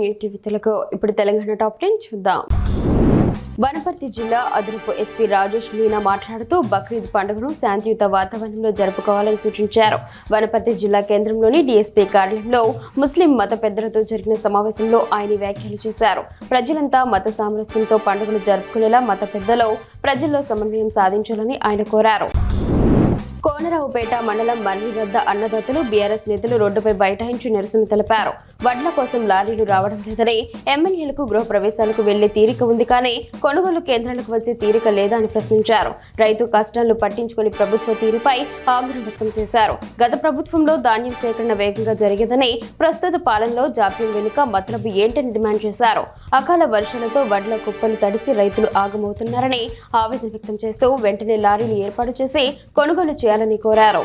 News Telugu. ఇప్పుడు Telangana top 10 చూద్దాం. వనపర్తి జిల్లా అదనపు ఎస్పీ రాజేష్ మీనా మాట్లాడుతూ బక్రీద్ పండుగను శాంతియుత వాతావరణంలో జరుపుకోవాలని సూచించారు. వనపర్తి జిల్లా కేంద్రంలోని డీఎస్పీ కార్యాలయంలో ముస్లిం మత పెద్దలతో జరిగిన సమావేశంలో ఆయన వ్యాఖ్యలు చేశారు. ప్రజలంతా మత సామరస్యంతో పండుగను జరుపుకునేలా మత పెద్దలు ప్రజల్లో సమన్వయం సాధించాలని ఆయన కోరారు. కోనరావుపేట మండలం మర్రి వద్ద అన్నదాతలు బీఆర్ఎస్ నేతలు రోడ్డుపై బైఠాయించి నిరసన తెలిపారు. వడ్ల కోసం లారీలు రావడం లేదని, ఎమ్మెల్యేలకు గృహ ప్రవేశాలకు వెళ్లే తీరిక ఉంది కానీ కొనుగోలు కేంద్రాలకు వచ్చే తీరిక లేదా అని ప్రశ్నించారు. రైతు కష్టాలను పట్టించుకుని ప్రభుత్వ తీరుపై ఆగ్రహం వ్యక్తం చేశారు. గత ప్రభుత్వంలో ధాన్యం సేకరణ వేగంగా జరిగేదని, ప్రస్తుత పాలనలో జాప్యం వెనుక మతలబు ఏంటని డిమాండ్ చేశారు. అకాల వర్షాలతో వడ్ల కుప్పలు తడిసి రైతులు ఆగమవుతున్నారని ఆవేదన వ్యక్తం చేస్తూ వెంటనే లారీలు ఏర్పాటు చేసి కొనుగోలు చేయాలని కోరారు.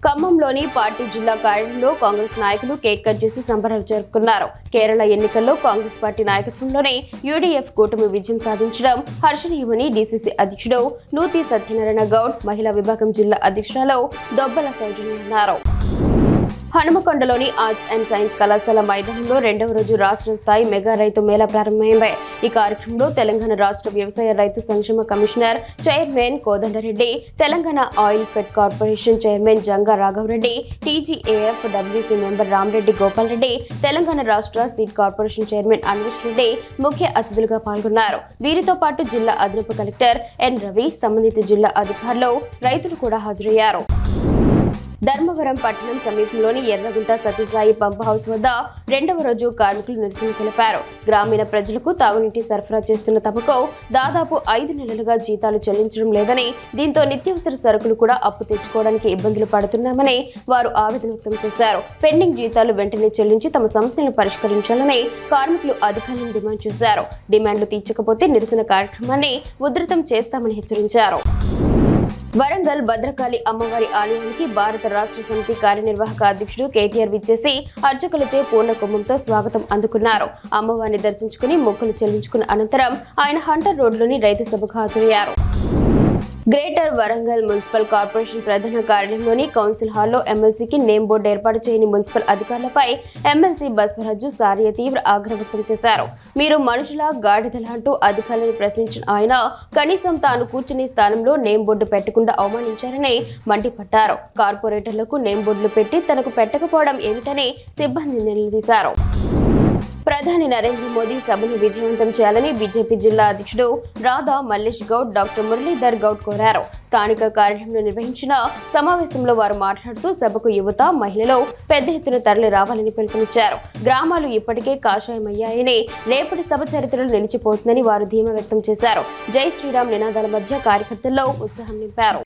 ఖమ్మంలోని పార్టీ జిల్లా కార్యాలయంలో కాంగ్రెస్ నాయకులు కేక్ కట్ చేసి సంబరాలు జరుపుకున్నారు. కేరళ ఎన్నికల్లో కాంగ్రెస్ పార్టీ నాయకత్వంలోనే యూడీఎఫ్ కూటమి విజయం సాధించడం హర్షణీయమని డీసీసీ అధ్యక్షుడు నూతి సత్యనారాయణ గౌడ్, మహిళా విభాగం జిల్లా అధ్యక్షురాలు దొబ్బల సౌజన్య అన్నారు. హనుమకొండలోని ఆర్ట్స్ అండ్ సైన్స్ కళాశాల మైదానంలో రెండవ రోజు రాష్ట్ర స్థాయి మెగా రైతు మేళా ప్రారంభమైంది. ఈ కార్యక్రమంలో తెలంగాణ రాష్ట్ర వ్యవసాయ రైతు సంక్షేమ commissioner chairman Kodandareddy, Telangana oil fed corporation chairman Janga Raghavareddy, TGAF WC member Ramareddy Gopal Reddy, Telangana రాష్ట్ర seed corporation chairman Anvesh Reddy ముఖ్య అతిథులుగా పాల్గొన్నారు. వీరితో పాటు జిల్లా అదనపు కలెక్టర్ ఎన్ రవి, సంబంధిత జిల్లా అధికారులు, రైతులు కూడా హాజరయ్యారు. ధర్మవరం పట్టణం సమీపంలోని ఎర్రగుంట సతీసాయి పంప్ హౌస్ వద్ద రెండవ రోజు కార్మికులు నిరసన తెలిపారు. గ్రామీణ ప్రజలకు తాగునీటి సరఫరా చేస్తున్న తమకు దాదాపు 5 నెలలుగా జీతాలు చెల్లించడం లేదని, దీంతో నిత్యావసర సరుకులు కూడా అప్పు తెచ్చుకోవడానికి ఇబ్బందులు పడుతున్నామని వారు ఆవేదన వ్యక్తం చేశారు. పెండింగ్ జీతాలు వెంటనే చెల్లించి తమ సమస్యలను పరిష్కరించాలని కార్మికులు అధికారులను డిమాండ్ చేశారు. డిమాండ్లు తీర్చకపోతే నిరసన కార్యక్రమాన్ని ఉధృతం చేస్తామని హెచ్చరించారు. వరంగల్ భద్రకాళి అమ్మవారి ఆలయానికి భారత రాష్ట్ర సమితి కార్యనిర్వాహక అధ్యక్షుడు కేటీఆర్ విచ్చేసి అర్చకులచే పూర్ణ కుంభంతో స్వాగతం అందుకున్నారు. అమ్మవారిని దర్శించుకుని మొక్కులు చెల్లించుకున్న అనంతరం ఆయన హంటర్ రోడ్లోని రైతు సభకు హాజరయ్యారు. గ్రేటర్ వరంగల్ మున్సిపల్ కార్పొరేషన్ ప్రధాన కార్యాలయంలోని కౌన్సిల్ హాల్లో ఎమ్మెల్సీకి నేమ్ బోర్డు ఏర్పాటు చేయని మున్సిపల్ అధికారులపై ఎమ్మెల్సీ బసవరాజు సారియా తీవ్ర ఆగ్రహం వ్యక్తం చేశారు. మీరు మనుషుల గాడిదలా అంటూ అధికారులను ప్రశ్నించిన ఆయన కనీసం తాను కూర్చునే స్థానంలో నేమ్ బోర్డు పెట్టకుండా అవమానించారని మండిపడ్డారు. కార్పొరేటర్లకు నేమ్ బోర్డులు పెట్టి తనకు పెట్టకపోవడం ఏమిటని సిబ్బంది నిలదీశారు. ప్రధాని నరేంద్ర మోదీ సభను విజయవంతం చేయాలని బీజేపీ జిల్లా అధ్యక్షుడు రాధా మల్లేష్ గౌడ్, డాక్టర్ మురళీధర్ గౌడ్ కోరారు. స్థానిక కార్యాలయంలో నిర్వహించిన సమావేశంలో వారు మాట్లాడుతూ సభకు యువత, మహిళలు పెద్ద ఎత్తున తరలి రావాలని పిలుపునిచ్చారు. గ్రామాలు ఇప్పటికే కాషాయమయ్యాయని, రేపటి సభ చరిత్రలో నిలిచిపోతుందని వారు ధీమా వ్యక్తం చేశారు. జై శ్రీరామ్ నినాదాల మధ్య కార్యకర్తల్లో ఉత్సాహం నింపారు.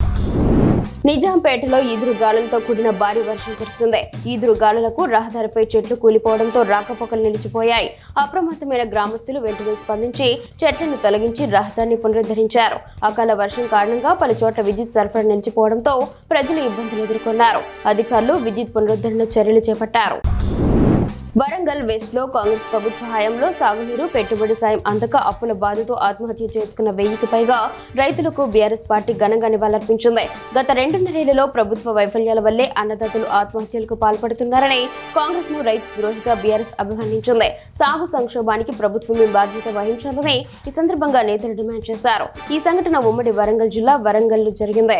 నిజాంపేటలో ఈదురుగాలులతో కూడిన భారీ వర్షం కురిసింది. ఈదురుగాలులకు రహదారిపై చెట్లు కూలిపోవడంతో రాకపోకలు నిలిచిపోయాయి. అప్రమత్తమైన గ్రామస్తులు వెంటనే స్పందించి చెట్లను తొలగించి రహదారిని పునరుద్ధరించారు. అకాల వర్షం కారణంగా పలు చోట్ల విద్యుత్ సరఫరా నిలిచిపోవడంతో ప్రజలు ఇబ్బందులు ఎదుర్కొన్నారు. అధికారులు విద్యుత్ పునరుద్ధరణ చర్యలు చేపట్టారు. వరంగల్ వెస్ట్ లో కాంగ్రెస్ ప్రభుత్వ హయాంలో సాగునీరు, పెట్టుబడి సాయం అందక అప్పుల బాధతో ఆత్మహత్య చేసుకున్న 1000కి పైగా రైతులకు బీఆర్ఎస్ పార్టీ ఘనంగా నివాళులర్పించింది. గత 2.5 ఏళ్లలో ప్రభుత్వ వైఫల్యాల వల్లే అన్నదాతలు ఆత్మహత్యలకు పాల్పడుతున్నారని కాంగ్రెస్ ను రైతు ద్రోహిగా బీఆర్ఎస్ అభివర్ణించింది. సాగు సంక్షోభానికి ప్రభుత్వమే బాధ్యత వహించాలని ఈ సందర్భంగా నేతలు డిమాండ్ చేశారు. ఈ సంఘటన ఉమ్మడి వరంగల్ జిల్లా వరంగల్ లో జరిగింది.